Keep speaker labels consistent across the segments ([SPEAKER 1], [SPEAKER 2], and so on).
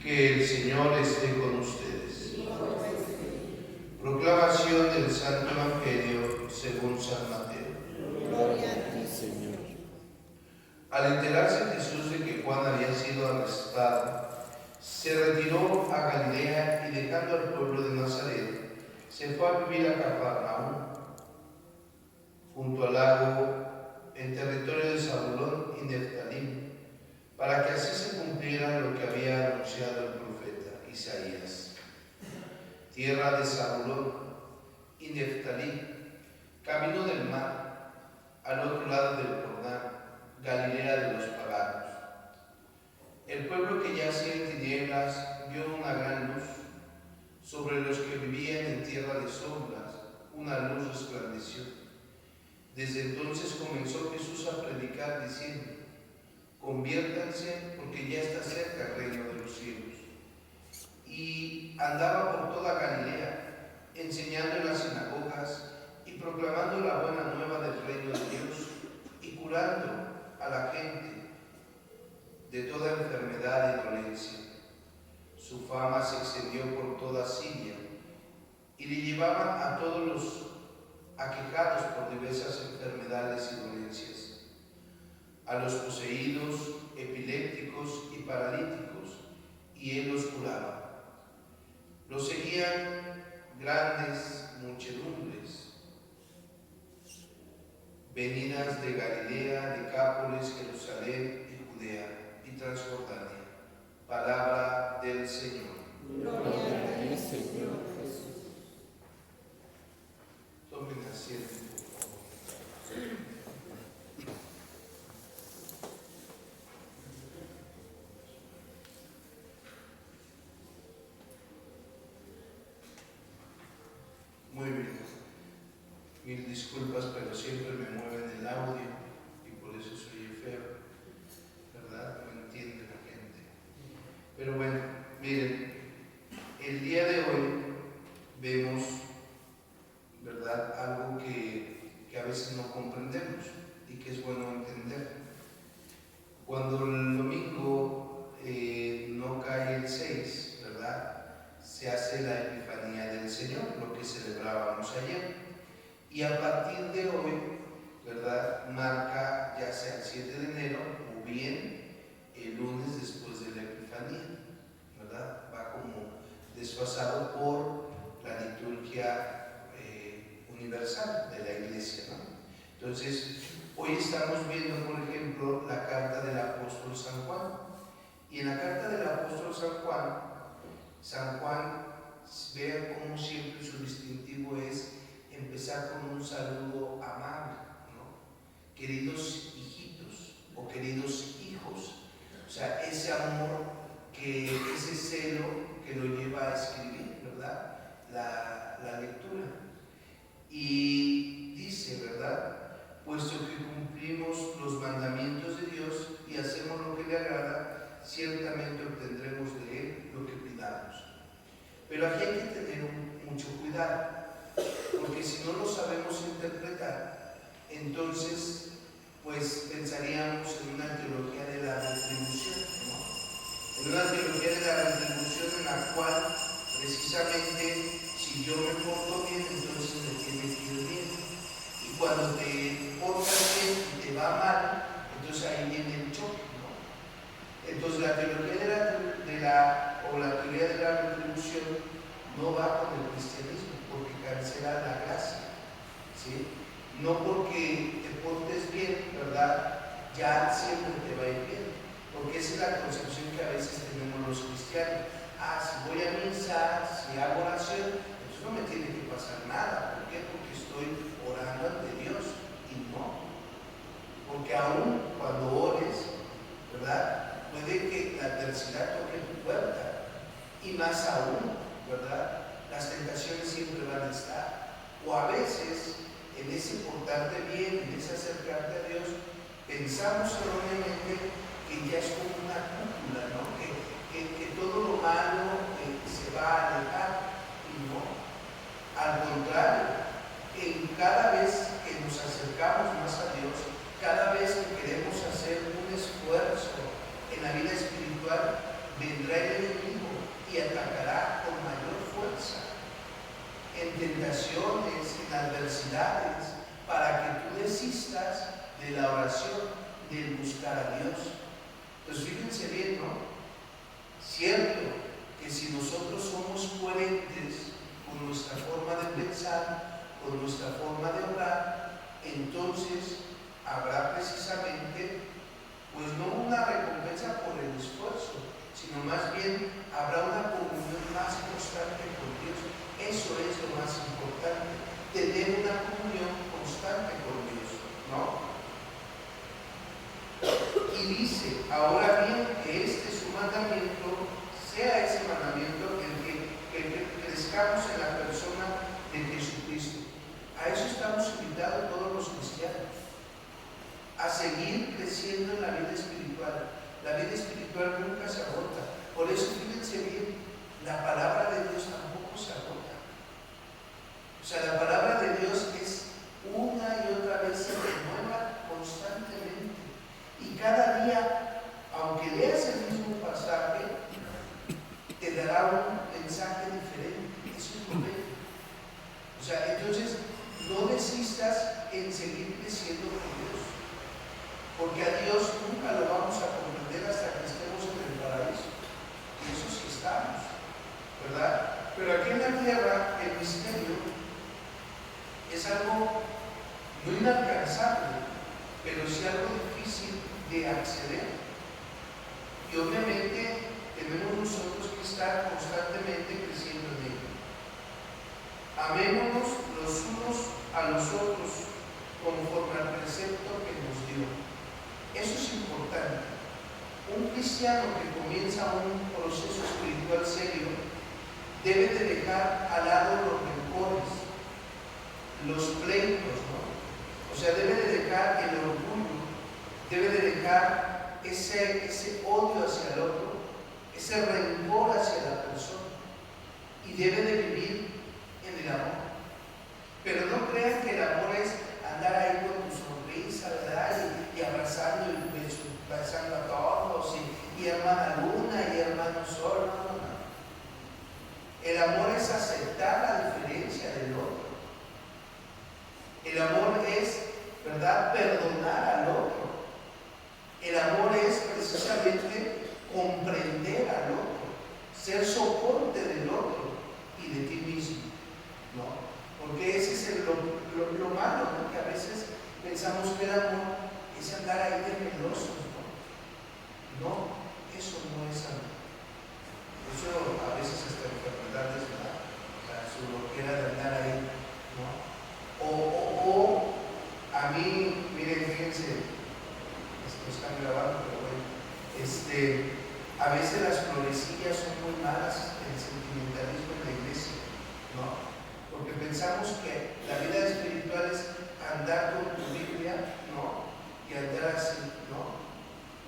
[SPEAKER 1] Que el Señor esté con ustedes. Proclamación del Santo Evangelio según San Mateo.
[SPEAKER 2] Gloria a ti, Señor.
[SPEAKER 1] Al enterarse Jesús de que Juan había sido arrestado, se retiró a Galilea y dejando al pueblo de Nazaret, se fue a vivir a Cafarnaúm, junto al lago, en territorio de Zabulón y Neftalí, para que así se cumpliera lo que había anunciado el profeta Isaías. Tierra de Zabulón y Neftalí, camino del mar, al otro lado del Jordán, Galilea de los paganos. El pueblo que yacía en tinieblas vio una gran luz. Sobre los que vivían en tierra de sombras, una luz resplandeció. Desde entonces comenzó Jesús a predicar diciendo: conviértanse, porque ya está cerca el reino de los cielos. Y andaba por toda Galilea, enseñando en las sinagogas y proclamando la buena nueva del reino de Dios y curando a la gente de toda enfermedad y dolencia. Su fama se extendió por toda Siria y le llevaban a todos los aquejados por diversas enfermedades y dolencias, a los poseídos, epilépticos y paralíticos, y él los curaba. Los seguían grandes muchedumbres, venidas de Galilea, Decápolis, Jerusalén y Judea y Transjordania. Palabra del Señor.
[SPEAKER 2] Gloria a ti, Señor Jesús.
[SPEAKER 1] Tomen asiento, por favor. Muy bien. Mil disculpas, pero siempre me mueven el audio y por eso soy feo, ¿verdad? No entiende la gente. Pero bueno, miren, el día de hoy vemos, ¿verdad?, algo que a veces no comprendemos y que es bueno entender. Cuando el domingo no cae el 6, ¿verdad?, se hace la Epifanía del Señor, lo que celebrábamos ayer. Y a partir de hoy, ¿verdad?, marca ya sea el 7 de enero o bien el lunes después de la Epifanía, ¿verdad? Va como desfasado por la liturgia universal de la Iglesia, ¿no? Entonces, hoy estamos viendo, por ejemplo, la carta del apóstol San Juan. Y en la carta del apóstol San Juan, vean cómo siempre su distintivo es empezar con un saludo amable, ¿no? Queridos hijitos o queridos hijos. O sea, ese amor, ese celo que lo lleva a escribir, ¿verdad?, la lectura. Y dice, ¿verdad?, puesto que cumplimos los mandamientos de Dios y hacemos lo que le agrada, ciertamente obtendremos de Él lo que pidamos. Pero aquí hay que tener mucho cuidado, porque si no lo sabemos interpretar, entonces pues pensaríamos en una teología de la retribución, ¿no? En una teología de la retribución en la cual precisamente si yo me porto bien, entonces me tiene que ir bien. Y cuando te portas bien y te va mal, entonces ahí viene el choque, ¿no? Entonces la teología la teoría de la retribución no va con el cristianismo, porque cancela la gracia, ¿sí? No porque te portes bien, ¿verdad?, ya siempre te va a ir bien, porque esa es la concepción que a veces tenemos los cristianos. Si voy a misa, si hago oración, entonces no me tiene que pasar nada. ¿Por qué? Porque estoy orando ante Dios. Y no, porque aún cuando ores, ¿verdad?, puede que la adversidad toque tu puerta, y más aún, ¿verdad?, las tentaciones siempre van a estar. O a veces, en ese portarte bien, en ese acercarte a Dios, pensamos erróneamente que ya es como una cúpula, ¿no?, que todo lo malo se va a alejar, y no. Al contrario, en cada vez que nos acercamos más a Dios, cada vez que queremos hacer un esfuerzo en la vida espiritual, vendrá el enemigo y atacará con mayor fuerza en tentaciones, en adversidades, para que tú desistas de la oración, de buscar a Dios. Entonces fíjense bien, ¿no? Cierto que si nosotros somos coherentes con nuestra forma de pensar, con nuestra forma de orar, entonces habrá precisamente, pues no una recompensa por el esfuerzo, sino más bien habrá una comunión más constante con Dios. Eso es lo más importante, tener una comunión constante con Dios, ¿no? Y dice, ahora bien, que este su mandamiento sea ese mandamiento en que crezcamos en la persona de Jesucristo. A eso estamos invitados todos los cristianos, a seguir creciendo en la vida espiritual. La vida espiritual nunca se agota. Por eso fíjense bien, la palabra de Dios tampoco se agota. O sea, la palabra de Dios es una y otra vez, se renueva constantemente. Y cada día, aunque leas el mismo pasaje, te dará un mensaje diferente. Eso es lo bello. O sea, entonces, no desistas en seguir creciendo con Dios, porque a Dios nunca lo vamos a comprender hasta que estemos en el paraíso. Y eso sí estamos, ¿verdad? Pero aquí en la tierra, el misterio es algo no inalcanzable, pero sí algo difícil de acceder. Y obviamente tenemos nosotros que estar constantemente creciendo en ello. Amémonos los unos a los otros conforme al precepto que nos dio. Eso es importante. Un cristiano que comienza un proceso espiritual serio debe de dejar al lado los rencores, los pleitos, ¿no? O sea, debe de dejar el orgullo, debe de dejar ese odio hacia el otro, ese rencor hacia la persona, y debe de vivir en el amor. Pero no crean que el amor es andar ahí con tu sonrisa, ¿verdad? Y abrazando y besando a todos, y hermana luna y hermano sol. No, no, no. El amor es aceptar la diferencia del otro. El amor es, ¿verdad?, perdonar al otro. El amor es precisamente comprender al otro, ser soporte del otro y de ti mismo, ¿no? Porque ese es lo malo, ¿no? Que a veces pensamos que el amor es andar ahí de melosos, ¿no? No, eso no es amor. Eso a veces hasta enfermedades, ¿verdad? O sea, su loquera de andar ahí, ¿no? O a mí, miren, fíjense, esto están grabando, pero bueno, a veces las florecillas son muy malas, el sentimentalismo en la iglesia, ¿no? Porque pensamos que la vida espiritual es andar con tu Biblia, ¿no? Y andar así, ¿no?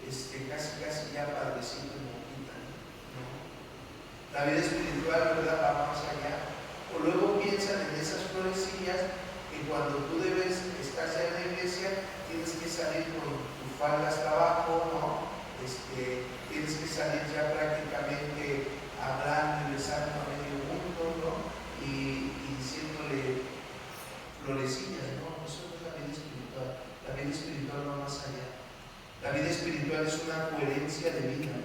[SPEAKER 1] Casi ya padrecito en boquita, ¿no? La vida espiritual, ¿verdad?, va más allá. O luego piensan en esas florecillas que cuando tú estás ya en la iglesia, tienes que salir con tu falda hasta abajo, ¿no? Tienes que salir ya prácticamente hablando y besando a medio mundo, ¿no? Y diciéndole florecillas, ¿no? Eso no es la vida espiritual. La vida espiritual va más allá. La vida espiritual es una coherencia de vida.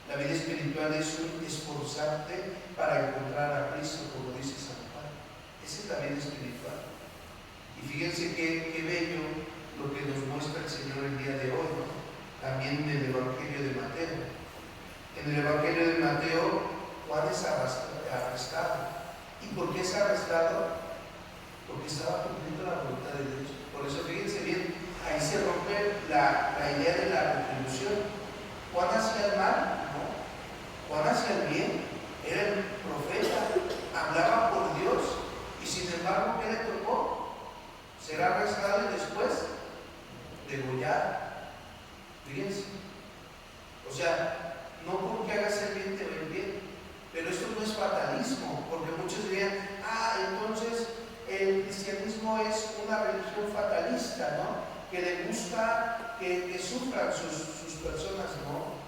[SPEAKER 1] La vida espiritual es un esforzarte para encontrar a Cristo, como dice San Juan. Esa es la vida espiritual. Y fíjense qué bello lo que nos muestra el Señor el día de hoy, ¿no? También en el Evangelio de Mateo. En el Evangelio de Mateo, Juan es arrestado. ¿Y por qué es arrestado? Porque estaba cumpliendo la voluntad de Dios. Por eso fíjense bien, ahí se rompe la idea de la retribución. Juan hacía el mal, ¿no? Juan hacía el bien, era el profeta, hablaba por Dios, y sin embargo, ¿qué le tocó? Será arrestado y después degollado. Fíjense. O sea, no porque hagas el bien te ven bien, pero esto no es fatalismo, porque muchos dirían, entonces el cristianismo es una religión fatalista, ¿no? Que le gusta que sufran sus personas, ¿no?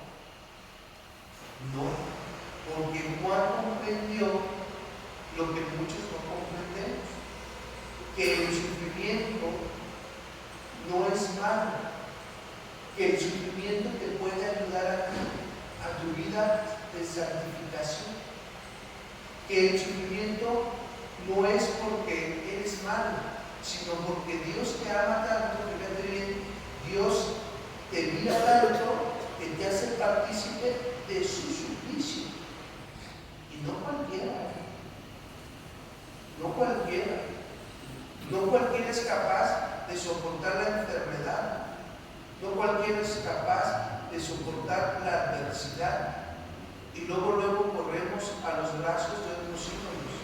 [SPEAKER 1] santificación. Que el sufrimiento no es porque eres malo, sino porque Dios te ama tanto, fíjate bien, Dios te mira tanto que te hace partícipe de su suplicio. Y no cualquiera, no cualquiera es capaz de soportar la enfermedad, no cualquiera es capaz de soportar la adversidad. Y luego corremos a los brazos de otros ídolos,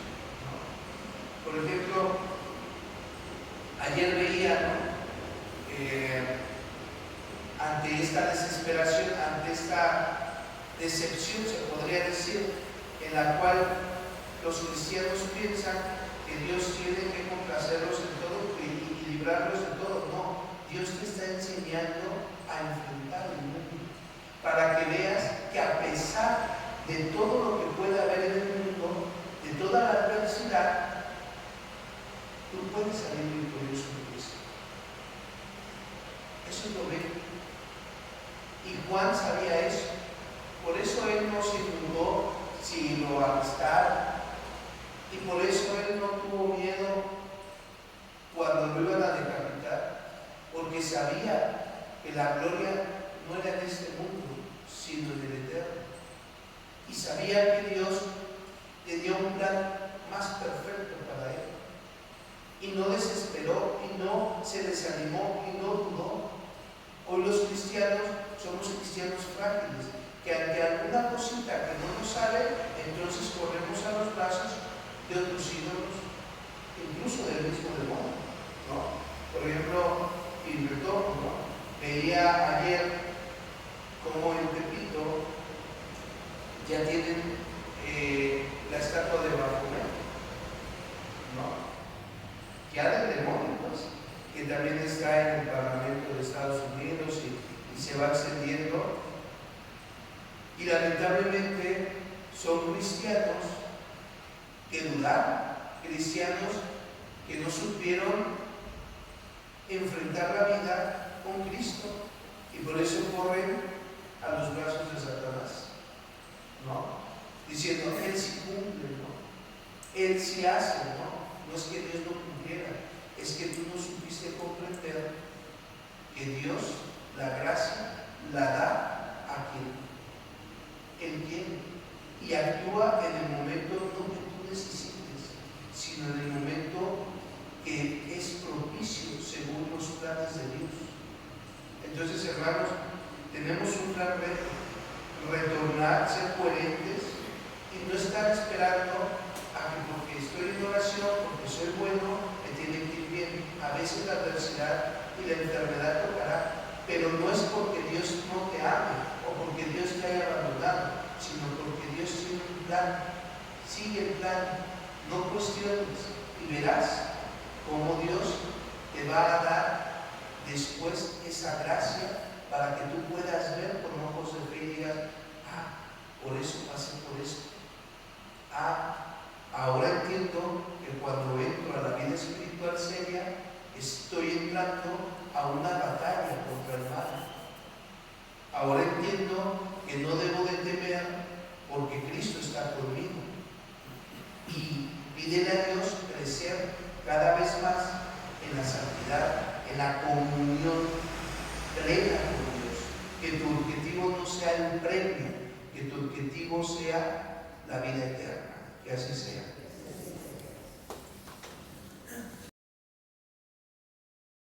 [SPEAKER 1] ¿no? Por ejemplo, ayer veía, ante esta desesperación, ante esta decepción, se podría decir, en la cual los cristianos piensan que Dios tiene que complacerlos en todo y librarlos de todo. No, Dios te está enseñando a enfrentar el mundo, para que veas que a pesar de todo lo que pueda haber en el mundo, de toda la adversidad, tú puedes salir victorioso en Cristo. Eso es lo bello. Y Juan sabía eso. Por eso él no se inmutó si lo arrestaron. Y por eso él no tuvo miedo cuando lo iban a decapitar. Porque sabía que la gloria no era en este mundo, sino en el eterno. Y sabía que Dios tenía un plan más perfecto para él. Y no desesperó, y no se desanimó, y no dudó. Hoy los cristianos somos cristianos frágiles, que ante alguna cosita que no nos sale, entonces corremos a los brazos de otros ídolos, incluso del mismo demonio, ¿no? Por ejemplo, y retorno, ¿no? Veía ayer como en Tepito ya tienen la estatua de Baphomet, ¿no? Ya del demonio, pues, que también está en el Parlamento de Estados Unidos y se va extendiendo. Y lamentablemente son cristianos que dudaron, cristianos que no supieron enfrentar la vida con Cristo y por eso corren a los brazos de Satanás, ¿no? Diciendo, Él sí cumple, ¿no? Él sí hace, ¿no? No es que Dios no cumpliera, es que tú no supiste comprender que Dios la gracia la da a quien Él quiere y actúa en el momento no que tú necesites, sino en el momento que es propicio según los planes de Dios. Entonces, hermanos, tenemos un gran reto: retornar, ser coherentes y no estar esperando a que porque estoy en oración, porque soy bueno, me tiene que ir bien. A veces la adversidad y la enfermedad tocará, pero no es porque Dios no te ame o porque Dios te haya abandonado, sino porque Dios tiene un plan. Sigue el plan, no cuestiones y verás cómo Dios te va a dar después esa gracia para que tú puedas ver con ojos de fe y digas, por eso pasé por esto. Ahora entiendo que cuando entro a la vida espiritual seria, estoy entrando a una batalla contra el mal. Ahora entiendo que no debo de temer porque Cristo está conmigo. Y pídele a Dios crecer cada vez más en la santidad, en la comunión plena con Dios. Que tu objetivo no sea el premio, que tu objetivo sea la vida eterna. Que así sea.